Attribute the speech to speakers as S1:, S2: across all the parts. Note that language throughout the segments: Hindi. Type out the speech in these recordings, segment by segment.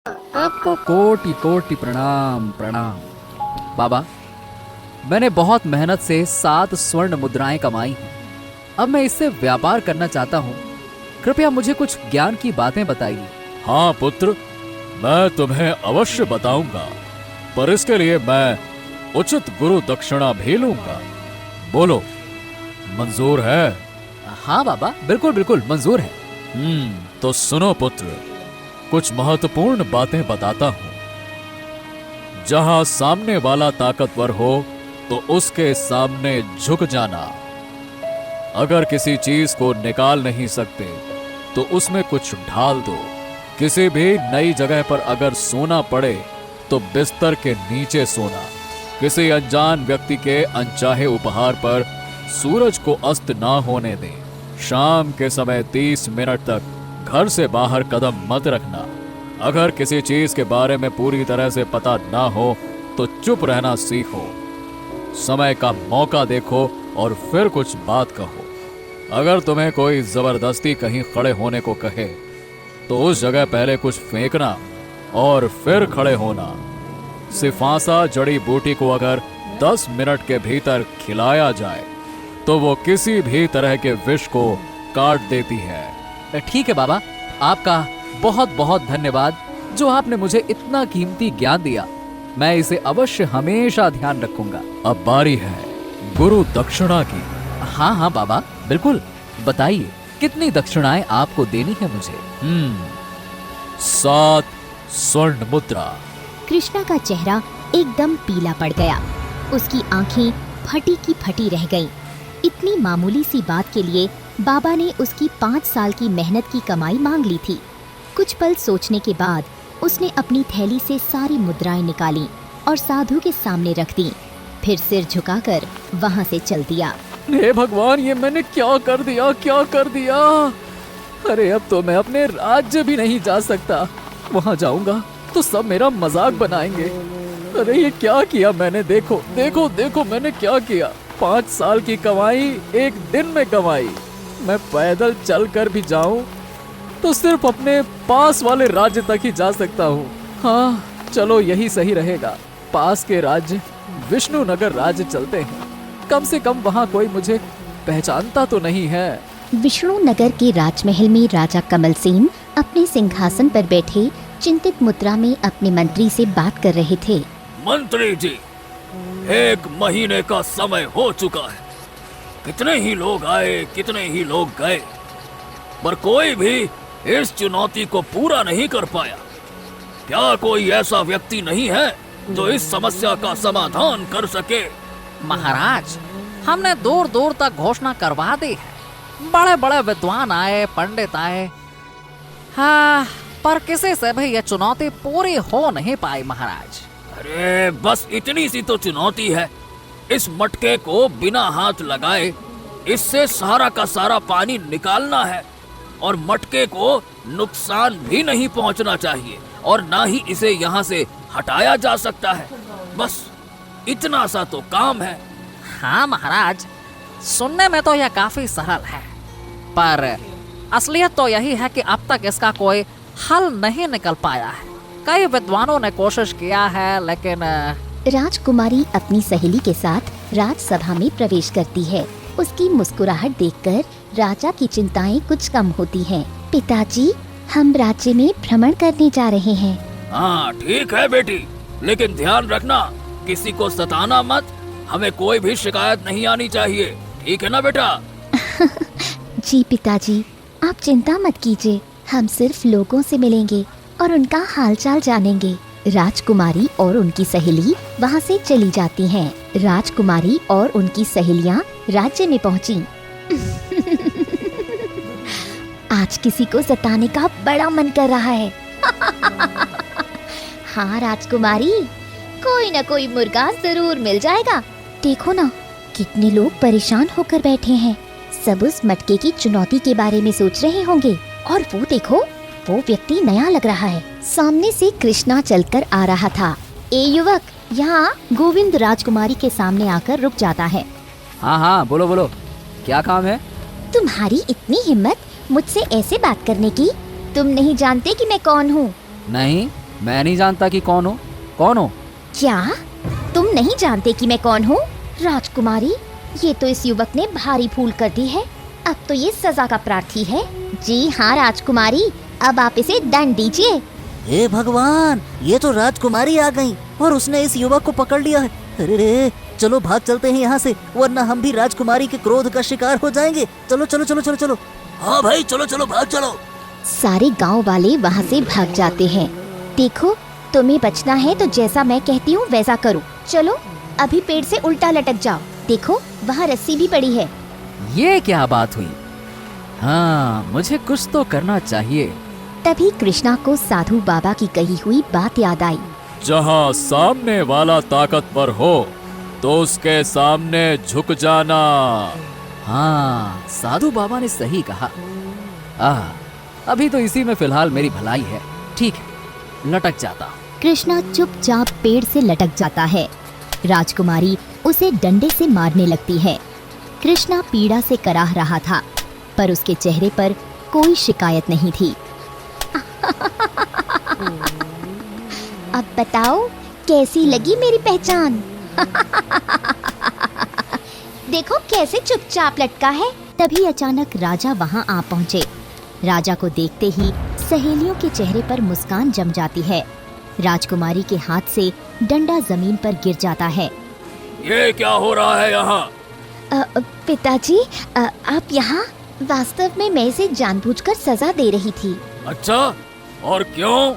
S1: आपको कोटि कोटि प्रणाम प्रणाम। बाबा, मैंने बहुत मेहनत से 7 स्वर्ण मुद्राएं कमाई हैं। अब मैं इससे व्यापार करना चाहता हूँ। कृपया मुझे कुछ ज्ञान की बातें बताइए।
S2: हाँ पुत्र, मैं तुम्हें अवश्य बताऊंगा, पर इसके लिए मैं उचित गुरु दक्षिणा भी लूंगा। बोलो, मंजूर है?
S1: हाँ बाबा, बिल्कुल बिल्कुल मंजूर है।
S2: तो सुनो पुत्र, कुछ महत्वपूर्ण बातें बताता हूं। जहां सामने वाला ताकतवर हो तो उसके सामने झुक जाना। अगर किसी चीज को निकाल नहीं सकते तो उसमें कुछ ढाल दो। किसी भी नई जगह पर अगर सोना पड़े तो बिस्तर के नीचे सोना। किसी अनजान व्यक्ति के अनचाहे उपहार पर सूरज को अस्त ना होने दें। शाम के समय 30 मिनट तक घर से बाहर कदम मत रखना। अगर किसी चीज के बारे में पूरी तरह से पता ना हो तो चुप रहना सीखो। समय का मौका देखो और फिर कुछ बात कहो। अगर तुम्हें कोई जबरदस्ती कहीं खड़े होने को कहे तो उस जगह पहले कुछ फेंकना और फिर खड़े होना। सिफांसा जड़ी बूटी को अगर 10 मिनट के भीतर खिलाया जाए तो वो किसी भी तरह के विष को काट देती है।
S1: ठीक है बाबा, आपका बहुत बहुत धन्यवाद जो आपने मुझे इतना कीमती ज्ञान दिया। मैं इसे अवश्य हमेशा ध्यान रखूंगा।
S2: अब बारी है गुरु दक्षिणा की।
S1: हाँ हाँ बाबा, बिल्कुल बताइए, कितनी दक्षिणाएं आपको देनी है मुझे?
S2: 7 स्वर्ण मुद्रा।
S3: कृष्णा का चेहरा एकदम पीला पड़ गया। उसकी आंखें फटी की फटी रह गईं। इतनी मामूली सी बात के लिए बाबा ने उसकी 5 साल की मेहनत की कमाई मांग ली थी। कुछ पल सोचने के बाद उसने अपनी थैली से सारी मुद्राएं निकाली और साधु के सामने रख दी। फिर सिर झुकाकर वहां से चल दिया।
S1: हे भगवान, ये मैंने क्या कर दिया, क्या कर दिया? अरे अब तो मैं अपने राज्य भी नहीं जा सकता। वहां जाऊंगा तो सब मेरा मजाक बनाएंगे। अरे ये क्या किया मैंने? देखो देखो देखो, मैंने क्या किया। 5 साल की कमाई एक दिन में कमाई। मैं पैदल चल कर भी जाऊं तो सिर्फ अपने पास वाले राज्य तक ही जा सकता हूँ। हाँ चलो, यही सही रहेगा। पास के राज्य विष्णु नगर राज्य चलते हैं। कम से कम वहाँ कोई मुझे पहचानता तो नहीं है।
S3: विष्णु नगर के राजमहल में राजा कमल सेन अपने सिंहासन पर बैठे चिंतित मुद्रा में अपने मंत्री से बात कर रहे थे।
S2: मंत्री जी, 1 महीने का समय हो चुका है। कितने ही लोग आए, कितने ही लोग गए, पर कोई भी इस चुनौती को पूरा नहीं कर पाया। क्या कोई ऐसा व्यक्ति नहीं है जो इस समस्या का समाधान कर सके?
S1: महाराज, हमने दूर दूर तक घोषणा करवा दी है। बड़े बड़े विद्वान आए, पंडित आए, हाँ, पर किसी से भी ये चुनौती पूरी हो नहीं पाई महाराज।
S2: अरे बस इतनी सी तो चुनौती है। इस मटके को बिना हाथ लगाए इससे सारा का सारा पानी निकालना है और मटके को नुकसान भी नहीं पहुंचना चाहिए और ना ही इसे यहाँ से हटाया जा सकता है। बस इतना सा तो काम है।
S1: हाँ महाराज, सुनने में तो यह काफी सरल है, पर असलियत तो यही है कि अब तक इसका कोई हल नहीं निकल पाया है। कई विद्वानों ने कोशिश किया है, लेकिन
S3: राजकुमारी अपनी सहेली के साथ राजसभा में प्रवेश करती है। उसकी मुस्कुराहट देखकर राजा की चिंताएं कुछ कम होती हैं। पिताजी, हम राज्य में भ्रमण करने जा रहे हैं।
S2: हाँ ठीक है बेटी, लेकिन ध्यान रखना, किसी को सताना मत। हमें कोई भी शिकायत नहीं आनी चाहिए, ठीक है ना बेटा?
S3: जी पिताजी, आप चिंता मत कीजिए। हम सिर्फ लोगों से मिलेंगे और उनका हालचाल जानेंगे। राजकुमारी और उनकी सहेली वहाँ से चली जाती हैं। राजकुमारी और उनकी सहेलियाँ राज्य में पहुँची। आज किसी को सताने का बड़ा मन कर रहा है। हाँ राजकुमारी, कोई न कोई मुर्गा जरूर मिल जाएगा। देखो ना, कितने लोग परेशान होकर बैठे हैं। सब उस मटके की चुनौती के बारे में सोच रहे होंगे। और वो देखो, वो व्यक्ति नया लग रहा है। सामने से कृष्णा चलकर आ रहा था। ए युवक, यहाँ गोविंद राजकुमारी के सामने आकर रुक जाता है।
S1: हाँ हाँ, बोलो बोलो, क्या काम है?
S3: तुम्हारी इतनी हिम्मत मुझसे ऐसे बात करने की? तुम नहीं जानते कि मैं कौन हूँ?
S1: नहीं, मैं नहीं जानता कि कौन हो। कौन हो?
S3: क्या तुम नहीं जानते कि मैं कौन हूँ? राजकुमारी, ये तो इस युवक ने भारी भूल कर दी है। अब तो ये सजा का प्रार्थी है। जी हाँ राजकुमारी, अब आप इसे दंड दीजिए।
S4: हे भगवान, ये तो राजकुमारी आ गई और उसने इस युवक को पकड़ लिया है। अरे रे, चलो भाग चलते हैं यहाँ से, वरना हम भी राजकुमारी के क्रोध का शिकार हो जाएंगे। चलो चलो चलो चलो चलो। हाँ भाई, चलो चलो भाग चलो।
S3: सारे गांव वाले वहाँ से भाग जाते हैं। देखो, तुम्हें बचना है तो जैसा मैं कहती हूँ वैसा करो। चलो अभी पेड़ से उल्टा लटक जाओ। देखो वहाँ रस्सी भी पड़ी है।
S1: ये क्या बात हुई? हाँ, मुझे कुछ तो करना चाहिए।
S3: तभी कृष्णा को साधु बाबा की कही हुई बात याद आई।
S2: जहाँ सामने वाला ताकतवर हो तो उसके सामने झुक जाना।
S1: हाँ, साधु बाबा ने सही कहा। अभी तो इसी में फिलहाल मेरी भलाई है। ठीक है, लटक जाता।
S3: कृष्णा चुपचाप पेड़ से लटक जाता है। राजकुमारी उसे डंडे से मारने लगती है। कृष्णा पीड़ा से कराह रहा था, पर उसके चेहरे पर कोई शिकायत नहीं थी। अब बताओ कैसी लगी मेरी पहचान? देखो कैसे चुपचाप लटका है। तभी अचानक राजा वहाँ आ पहुँचे। राजा को देखते ही सहेलियों के चेहरे पर मुस्कान जम जाती है। राजकुमारी के हाथ से डंडा जमीन पर गिर जाता है।
S2: ये क्या हो रहा है यहाँ?
S3: पिताजी, आप यहाँ? वास्तव में मैं इसे जानबूझकर सजा दे रही थी।
S2: अच्छा, और क्यों?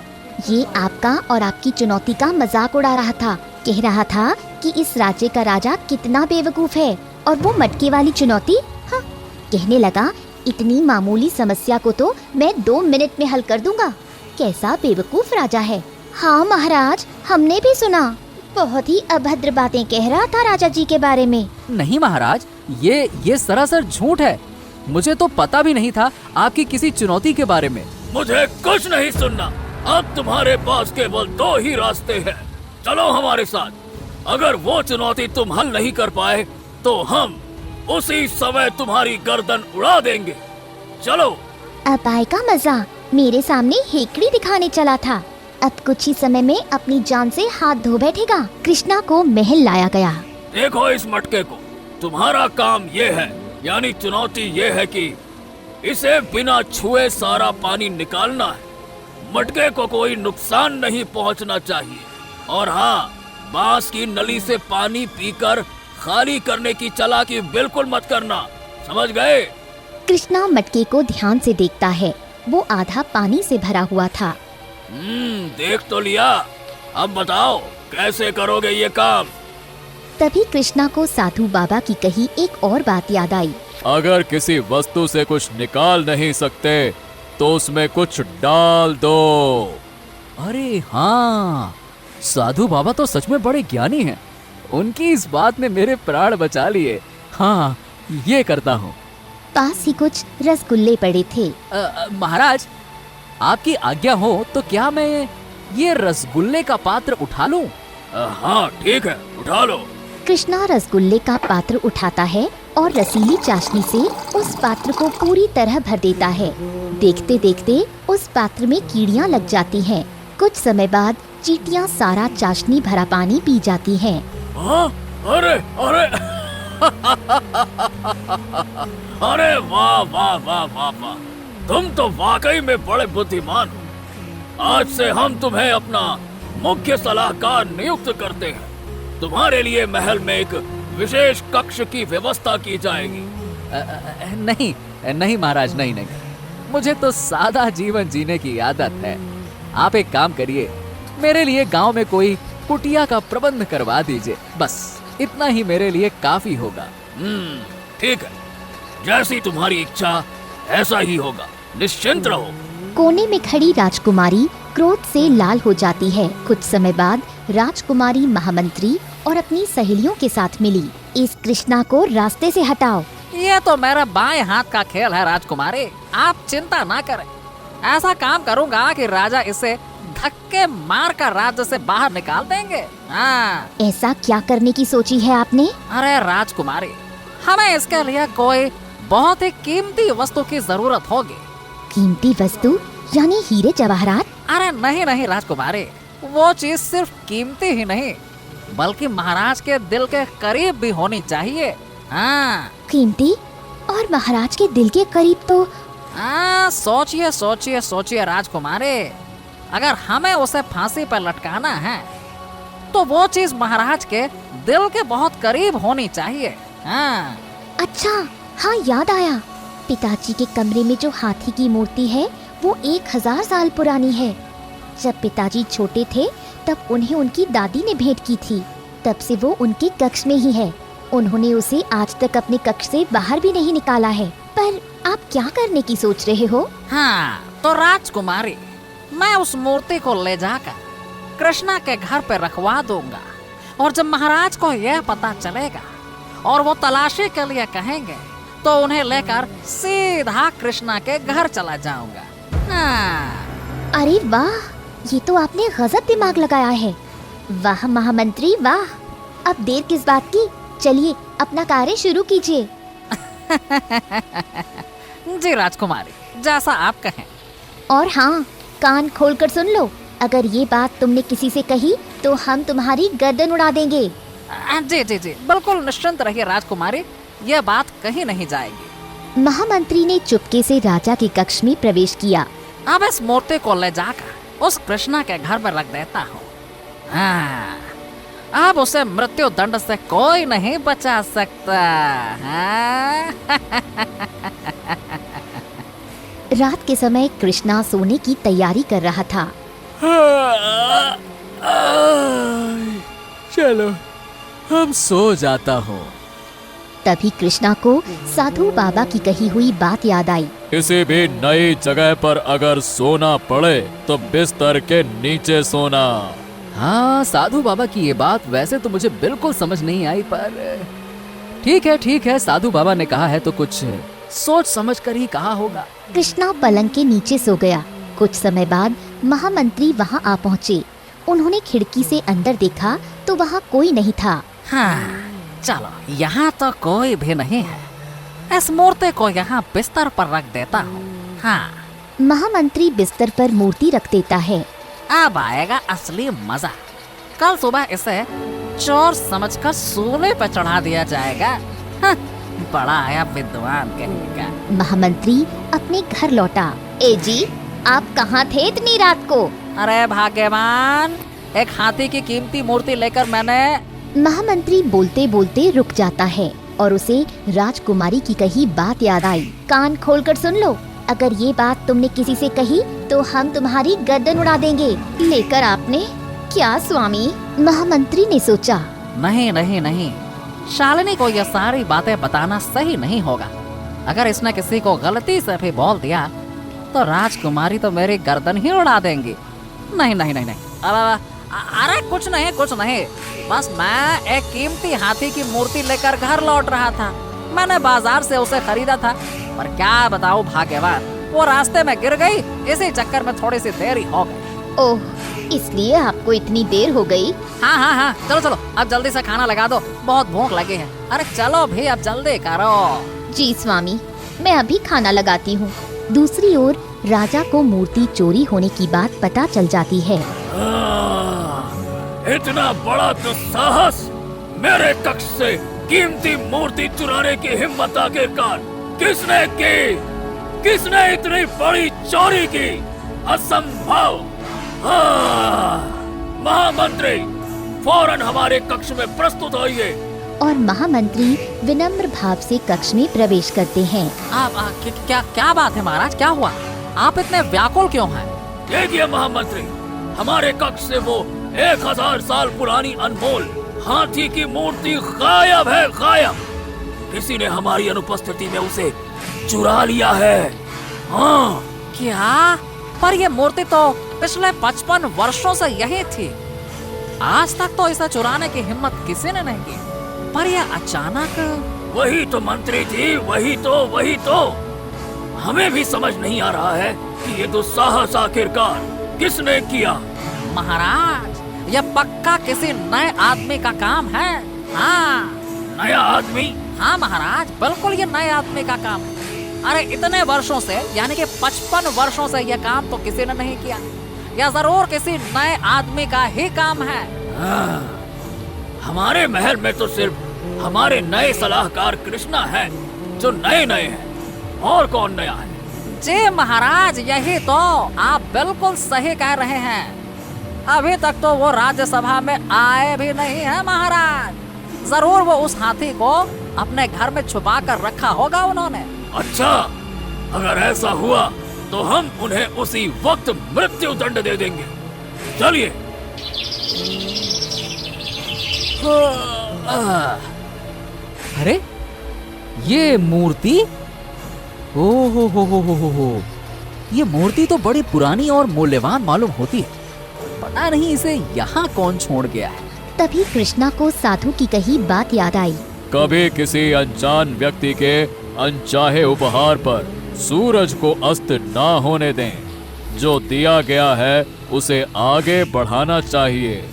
S3: ये आपका और आपकी चुनौती का मजाक उड़ा रहा था। कह रहा था कि इस राज्य का राजा कितना बेवकूफ है, और वो मटके वाली चुनौती। हाँ, कहने लगा इतनी मामूली समस्या को तो मैं 2 मिनट में हल कर दूंगा। कैसा बेवकूफ राजा है। हाँ महाराज, हमने भी सुना। बहुत ही अभद्र बातें कह रहा था राजा जी के बारे में।
S1: नहीं महाराज, ये सरासर झूठ है। मुझे तो पता भी नहीं था आपकी किसी चुनौती के बारे में।
S2: मुझे कुछ नहीं सुनना। अब तुम्हारे पास केवल 2 ही रास्ते हैं। चलो हमारे साथ। अगर वो चुनौती तुम हल नहीं कर पाए तो हम उसी समय तुम्हारी गर्दन उड़ा देंगे। चलो।
S3: अब आएगा मजा। मेरे सामने हेकड़ी दिखाने चला था, अब कुछ ही समय में अपनी जान से हाथ धो बैठेगा। कृष्णा को महल लाया गया।
S2: देखो इस मटके को। तुम्हारा काम ये है, यानी चुनौती ये है कि इसे बिना छुए सारा पानी निकालना है। मटके को कोई नुकसान नहीं पहुंचना चाहिए। और हाँ, बांस की नली से पानी पीकर खाली करने की चालाकी बिल्कुल मत करना। समझ गए?
S3: कृष्णा मटके को ध्यान से देखता है। वो आधा पानी से भरा हुआ था।
S2: देख तो लिया। अब बताओ कैसे करोगे ये काम?
S3: तभी कृष्णा को साधु बाबा की कही एक और बात याद आई।
S2: अगर किसी वस्तु से कुछ निकाल नहीं सकते तो उसमें कुछ डाल दो।
S1: अरे हाँ, साधु बाबा तो सच में बड़े ज्ञानी हैं। उनकी इस बात ने मेरे प्राण बचा लिए। हाँ, ये करता हूँ।
S3: पास ही कुछ रसगुल्ले पड़े थे।
S1: महाराज, आपकी आज्ञा हो तो क्या मैं ये रसगुल्ले का पात्र उठा लूं?
S2: हाँ ठीक है, उठा लो।
S3: कृष्णा रसगुल्ले का पात्र उठाता है और रसीली चाशनी से उस पात्र को पूरी तरह भर देता है। देखते देखते उस पात्र में कीड़ियाँ लग जाती हैं। कुछ समय बाद चींटियाँ सारा चाशनी भरा पानी पी जाती हैं।
S2: हाँ? अरे अरे अरे वाह वाह वाह वाह वाह, तुम तो वाकई में बड़े बुद्धिमान हो। आज से हम तुम्हें अपना मुख्य सलाहकार नियुक्त करते हैं। तुम्हारे लिए महल में एक विशेष कक्ष की व्यवस्था की जाएगी।
S1: नहीं नहीं महाराज, नहीं नहीं, मुझे तो सादा जीवन जीने की आदत है। आप एक काम करिए, मेरे लिए गांव में कोई कुटिया का प्रबंध करवा दीजिए। बस इतना ही मेरे लिए काफी होगा।
S2: ठीक है, जैसी तुम्हारी इच्छा ऐसा ही होगा। निश्चिंत रहो।
S3: कोने में खड़ी राजकुमारी क्रोध से लाल हो जाती है। कुछ समय बाद राजकुमारी महामंत्री और अपनी सहेलियों के साथ मिली। इस कृष्णा को रास्ते से हटाओ।
S1: ये तो मेरा बाएं हाथ का खेल है राजकुमारी, आप चिंता ना करें। ऐसा काम करूंगा कि राजा इसे धक्के मार कर राज्य से बाहर निकाल देंगे। हाँ।
S3: ऐसा क्या करने की सोची है आपने?
S1: अरे राजकुमारी, हमें इसके लिए कोई बहुत ही कीमती वस्तु की जरूरत होगी।
S3: कीमती वस्तु? यानी हीरे जवाहरात?
S1: अरे नहीं नहीं राजकुमारी, वो चीज सिर्फ कीमती ही नहीं बल्कि महाराज के दिल के करीब भी होनी चाहिए। हाँ
S3: कीमती और महाराज के दिल के करीब तो
S1: हाँ, सोचिए सोचिए सोचिए राजकुमारी, अगर हमें उसे फांसी पर लटकाना है तो वो चीज महाराज के दिल के बहुत करीब होनी चाहिए। हाँ
S3: अच्छा, हाँ याद आया। पिताजी के कमरे में जो हाथी की मूर्ति है वो 1000 साल पुरानी है। जब पिताजी छोटे थे तब उन्हें उनकी दादी ने भेंट की थी। तब से वो उनके कक्ष में ही है। उन्होंने उसे आज तक अपने कक्ष से बाहर भी नहीं निकाला है। पर आप क्या करने की सोच रहे हो?
S1: हाँ तो राजकुमारी, मैं उस मूर्ति को ले जाकर कृष्णा के घर पे रखवा दूंगा और जब महाराज को यह पता चलेगा और वो तलाशी के लिए कहेंगे तो उन्हें लेकर सीधा कृष्णा के घर चला जाऊंगा। हाँ।
S3: अरे वाह, ये तो आपने गजब दिमाग लगाया है। वाह महामंत्री वाह। अब देर किस बात की, चलिए अपना कार्य शुरू कीजिए।
S1: जी राजकुमारी, जैसा आप कहें।
S3: और हाँ, कान खोलकर सुन लो, अगर ये बात तुमने किसी से कही तो हम तुम्हारी गर्दन उड़ा देंगे।
S1: जी जी जी, बिल्कुल निश्चिंत रहिए राजकुमारी, यह बात कहीं नहीं जाएगी।
S3: महामंत्री ने चुपके से राजा के कक्ष में प्रवेश किया।
S1: अब इस मूर्ति को ले जाकर उस कृष्णा के घर पर रख देता हूँ। हाँ, अब उसे मृत्यु दंड से कोई नहीं बचा सकता। हाँ?
S3: रात के समय कृष्णा सोने की तैयारी कर रहा था।
S2: चलो अब सो जाता हूँ।
S3: तभी कृष्णा को साधु बाबा की कही हुई बात याद आई।
S2: किसी भी नई जगह पर अगर सोना पड़े तो बिस्तर के नीचे सोना।
S1: हाँ, साधु बाबा की ये बात वैसे तो मुझे बिल्कुल समझ नहीं आई, पर ठीक है, साधु बाबा ने कहा है तो कुछ सोच समझ कर ही कहा होगा।
S3: कृष्णा पलंग के नीचे सो गया। कुछ समय बाद महामंत्री वहाँ आ पहुँचे। उन्होंने खिड़की से अंदर देखा तो वहाँ कोई नहीं था।
S1: हाँ, चलो यहाँ तो कोई भी नहीं है। इस मूर्ति को यहाँ बिस्तर पर रख देता हूँ। हाँ,
S3: महामंत्री बिस्तर पर मूर्ति रख देता है।
S1: अब आएगा असली मजा। कल सुबह इसे चोर समझकर सूले पर चढ़ा दिया जाएगा। हाँ, बड़ा आया विद्वान कहेगा।
S3: महामंत्री अपने घर लौटा। ए जी, आप कहाँ थे इतनी रात को?
S1: अरे भाग्यवान, एक हाथी की कीमती मूर्ति लेकर मैंने।
S3: महामंत्री बोलते बोलते रुक जाता है और उसे राजकुमारी की कही बात याद आई। कान खोलकर सुन लो, अगर ये बात तुमने किसी से कही तो हम तुम्हारी गर्दन उड़ा देंगे। लेकर आपने क्या स्वामी? महामंत्री ने सोचा।
S1: नहीं, शालिनी को ये सारी बातें बताना सही नहीं होगा। अगर इसने किसी को गलती से भी बोल दिया तो राजकुमारी तो मेरी गर्दन ही उड़ा देंगी। नहीं। अरे कुछ नहीं, बस मैं एक कीमती हाथी की मूर्ति लेकर घर लौट रहा था। मैंने बाजार से उसे खरीदा था, पर क्या बताऊं भाग्यवान, वो रास्ते में गिर गई। इसी चक्कर में थोड़ी सी देरी हो गई।
S3: ओह, इसलिए आपको इतनी देर हो गई?
S1: हाँ, चलो अब जल्दी से खाना लगा दो, बहुत भूख लगी है। अरे चलो भी, अब जल्दी करो।
S3: जी स्वामी, मैं अभी खाना लगाती हूँ। दूसरी ओर राजा को मूर्ति चोरी होने की बात पता चल जाती है।
S2: इतना बड़ा दुस्साहस! मेरे कक्ष से कीमती मूर्ति चुराने की हिम्मत आखिरकार किसने की? किसने इतनी बड़ी चोरी की? असंभव! महामंत्री, फौरन हमारे कक्ष में प्रस्तुत होइए।
S3: और महामंत्री विनम्र भाव से कक्ष में प्रवेश करते हैं।
S1: क्या बात है महाराज, क्या हुआ? आप इतने व्याकुल क्यों हैं?
S2: देखिए महामंत्री, हमारे कक्ष से वो 1000 साल पुरानी अनमोल हाथी की मूर्ति गायब है, गायब। किसी ने हमारी अनुपस्थिति में उसे चुरा लिया है। हाँ।
S1: क्या? पर ये मूर्ति तो पिछले 55 वर्षों से यही थी। आज तक तो इसे चुराने की हिम्मत किसी ने नहीं की, पर यह अचानक।
S2: वही तो मंत्री जी, वही तो हमें भी समझ नहीं आ रहा है कि ये दुस्साहस आखिरकार किसने किया।
S1: महाराज, यह पक्का किसी नए आदमी का काम है। हाँ।
S2: नया आदमी?
S1: हाँ महाराज, बिल्कुल ये नए आदमी का काम है।
S5: अरे इतने वर्षों से, यानी कि 55 वर्षों से यह काम तो किसी ने नहीं किया। यह जरूर किसी नए आदमी का ही काम है।
S2: हमारे महल में तो सिर्फ हमारे नए सलाहकार कृष्णा हैं, जो नए नए हैं। और कौन नया है?
S5: जी महाराज, यही तो आप बिल्कुल सही कह रहे हैं। अभी तक तो वो राज्यसभा में आए भी नहीं है महाराज। जरूर वो उस हाथी को अपने घर में छुपा कर रखा होगा उन्होंने।
S2: अच्छा, अगर ऐसा हुआ तो हम उन्हें उसी वक्त मृत्यु दंड दे देंगे। चलिए।
S1: अरे ये मूर्ति, ओ हो, ये मूर्ति तो बड़ी पुरानी और मूल्यवान मालूम होती है। पता नहीं इसे यहाँ कौन छोड़ गया है।
S3: तभी कृष्णा को साधु की कही बात याद आई।
S2: कभी किसी अनजान व्यक्ति के अनचाहे उपहार पर सूरज को अस्त ना होने दें। जो दिया गया है उसे आगे बढ़ाना चाहिए,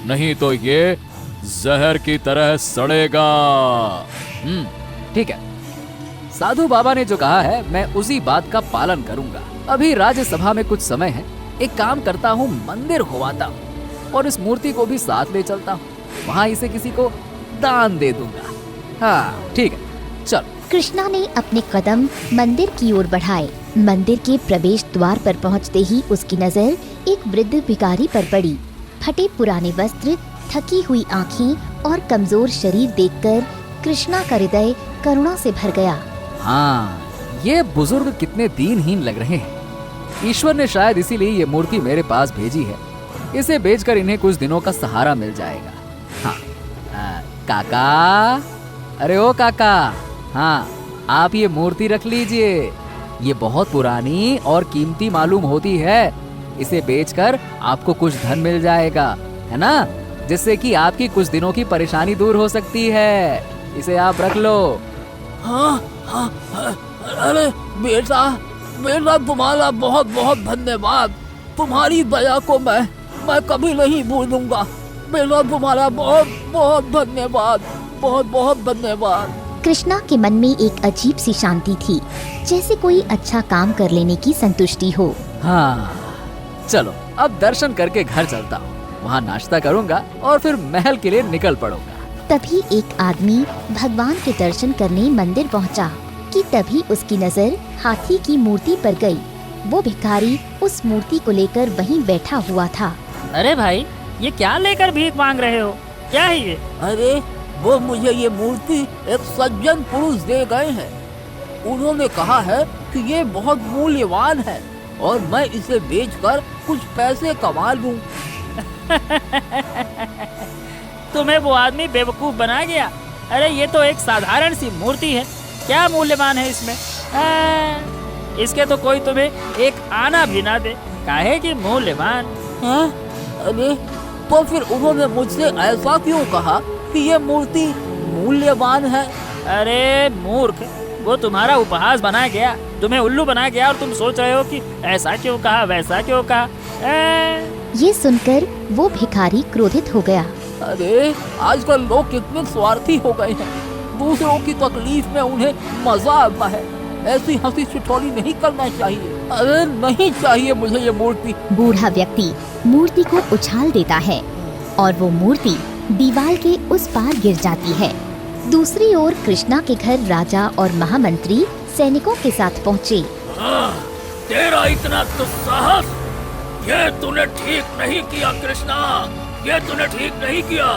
S2: नहीं तो ये जहर की तरह सड़ेगा।
S1: ठीक है, साधु बाबा ने जो कहा है मैं उसी बात का पालन करूंगा। अभी राज्यसभा में कुछ समय है, एक काम करता हूँ, मंदिर होवाता हूँ और इस मूर्ति को भी साथ ले चलता हूँ। वहाँ इसे किसी को दान दे दूंगा। हाँ ठीक है, चल।
S3: कृष्णा ने अपने कदम मंदिर की ओर बढ़ाए। मंदिर के प्रवेश द्वार पर पहुंचते ही उसकी नजर एक वृद्ध भिखारी पर पड़ी। फटे पुराने वस्त्र, थकी हुई आंखें और कमजोर शरीर देखकर कृष्णा का हृदय करुणा से भर गया।
S1: हाँ, ये बुजुर्ग कितने दीनहीन लग रहे हैं। ईश्वर ने शायद इसीलिए ये मूर्ति मेरे पास भेजी है। इसे बेचकर इन्हें कुछ दिनों का सहारा मिल जाएगा। हाँ, काका, अरे ओ काका, हाँ आप ये मूर्ति रख लीजिए। ये बहुत पुरानी और कीमती मालूम होती है। इसे बेचकर आपको कुछ धन मिल जाएगा, है ना, जिससे कि आपकी कुछ दिनों की परेशानी दूर हो सकती है। इसे आप रख लो।
S2: हाँ, अरे बेटा, तुम्हारा बहुत बहुत धन्यवाद। तुम्हारी दया को मैं कभी नहीं भूलूंगा। बेटा, तुम्हारा बहुत बहुत धन्यवाद, बहुत बहुत धन्यवाद।
S3: कृष्णा के मन में एक अजीब सी शांति थी, जैसे कोई अच्छा काम कर लेने की संतुष्टि हो।
S1: हाँ चलो, अब दर्शन करके घर चलता हूँ। वहाँ नाश्ता करूँगा और फिर महल के लिए निकल पड़ूंगा।
S3: तभी एक आदमी भगवान के दर्शन करने मंदिर पहुँचा कि तभी उसकी नजर हाथी की मूर्ति पर गई। वो भिखारी उस मूर्ति को लेकर वहीं बैठा हुआ था।
S5: अरे भाई, ये क्या लेकर भीख मांग रहे हो? क्या है ये?
S6: अरे वो मुझे ये मूर्ति एक सज्जन पुरुष दे गए हैं। उन्होंने कहा है कि ये बहुत मूल्यवान है और मैं इसे बेचकर कुछ पैसे कमा लूं।
S5: तुम्हें वो आदमी बेवकूफ बना गया। अरे ये तो एक साधारण सी मूर्ति है, क्या मूल्यवान है इसमें? इसके तो कोई तुम्हें एक आना भी ना दे, काहे कि मूल्यवान।
S6: हैं? अरे तो फिर उन्होंने मुझसे ऐसा क्यों कहा कि ये मूर्ति मूल्यवान है?
S5: अरे मूर्ख, वो तुम्हारा उपहास बना गया, तुम्हें उल्लू बना गया और तुम सोच रहे हो कि ऐसा क्यों कहा, वैसा क्यों कहा।
S3: ये सुनकर वो भिखारी क्रोधित हो गया।
S6: अरे आजकल लोग कितने स्वार्थी हो गए हैं। दूसरों की तकलीफ में उन्हें मजा आता है। ऐसी हंसी ठिठोली नहीं करना चाहिए। अरे नहीं चाहिए मुझे ये मूर्ति।
S3: बूढ़ा व्यक्ति मूर्ति को उछाल देता है और वो मूर्ति दीवार के उस पार गिर जाती है। दूसरी ओर कृष्णा के घर राजा और महामंत्री सैनिकों के साथ पहुँचे।
S2: तेरा इतना तो साहस, ये तूने ठीक नहीं किया कृष्णा, ये तूने ठीक नहीं किया।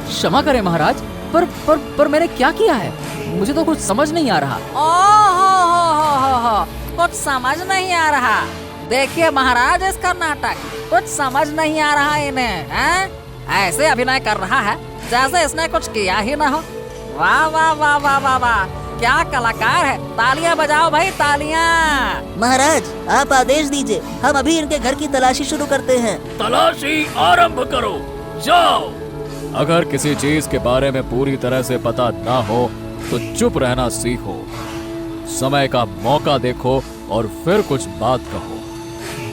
S1: क्षमा करें महाराज, पर मैंने क्या किया है? मुझे तो कुछ समझ नहीं आ रहा।
S5: हो, कुछ समझ नहीं आ रहा। देखिए महाराज, इसका नाटक कुछ समझ नहीं आ रहा इन्हें, हैं? ऐसे अभिनय कर रहा है जैसे इसने कुछ किया ही ना हो। वाह वाह वाह वाह वाह वाह, क्या कलाकार है। तालियां बजाओ भाई, तालियां।
S4: महाराज आप आदेश दीजिए, हम अभी इनके घर की तलाशी शुरू करते हैं।
S2: तलाशी आरंभ करो, जाओ। अगर किसी चीज के बारे में पूरी तरह से पता ना हो तो चुप रहना सीखो। समय का मौका देखो और फिर कुछ बात कहो।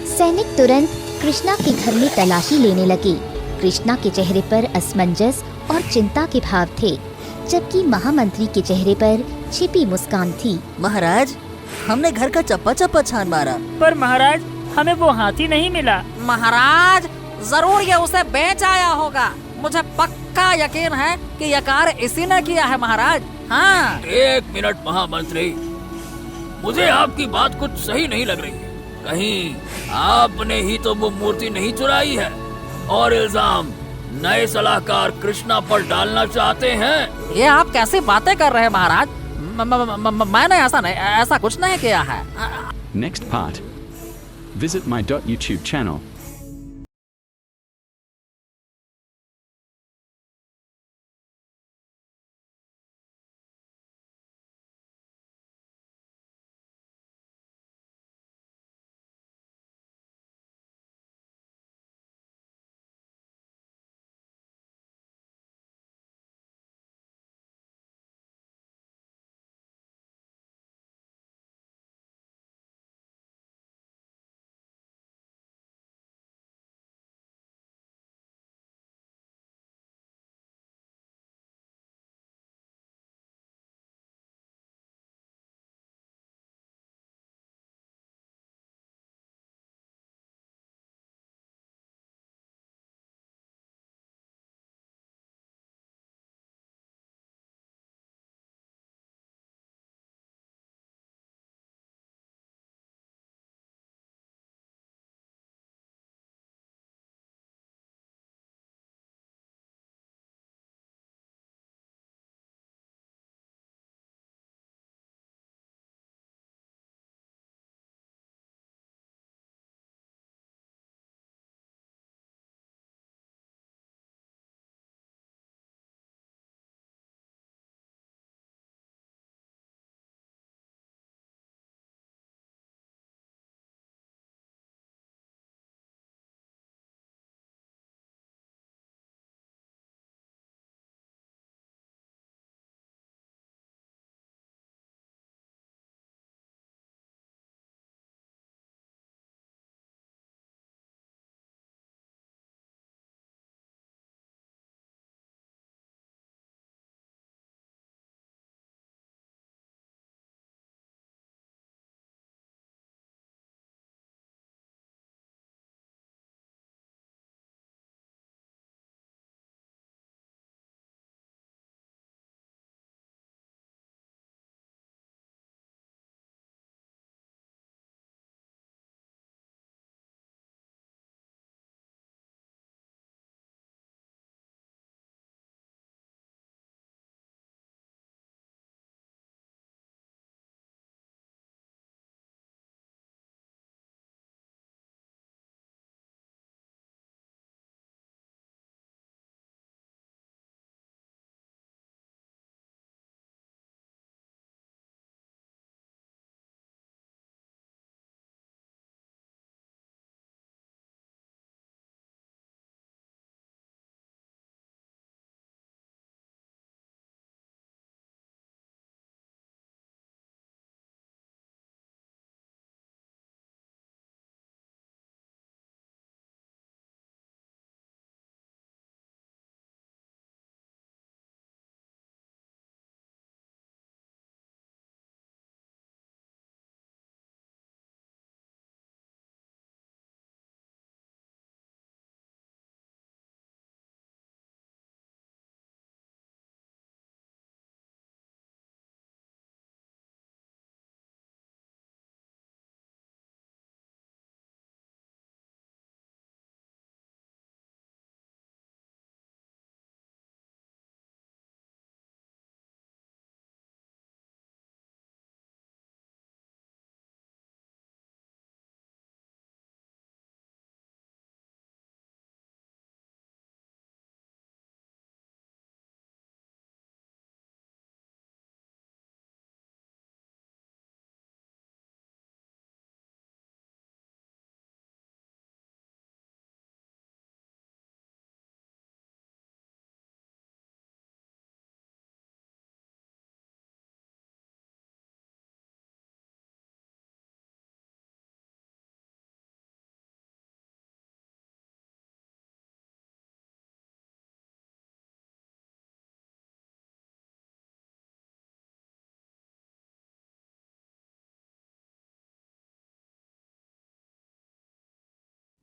S3: सैनिक तुरंत कृष्णा के घर में तलाशी लेने लगे। कृष्णा के चेहरे पर असमंजस और चिंता के भाव थे, जबकि महामंत्री के चेहरे पर छिपी मुस्कान थी।
S4: महाराज हमने घर का चप्पा चप्पा छान मारा।
S7: पर महाराज हमें वो हाथी नहीं मिला।
S5: महाराज जरूर ये उसे बेच आया होगा। मुझे पक्का यकीन है कि ये कार्य इसी ने किया है महाराज। हाँ।
S2: एक मिनट महामंत्री, मुझे आपकी बात कुछ सही नहीं लग रही है। कहीं आपने ही तो वो मूर्ति नहीं चुराई है और इल्जाम नए सलाहकार कृष्णा पर डालना चाहते हैं?
S5: ये आप कैसी बातें कर रहे हैं महाराज? मैंने ऐसा कुछ नहीं किया है।
S8: Next part. Visit my .youtube channel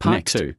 S8: Part 2.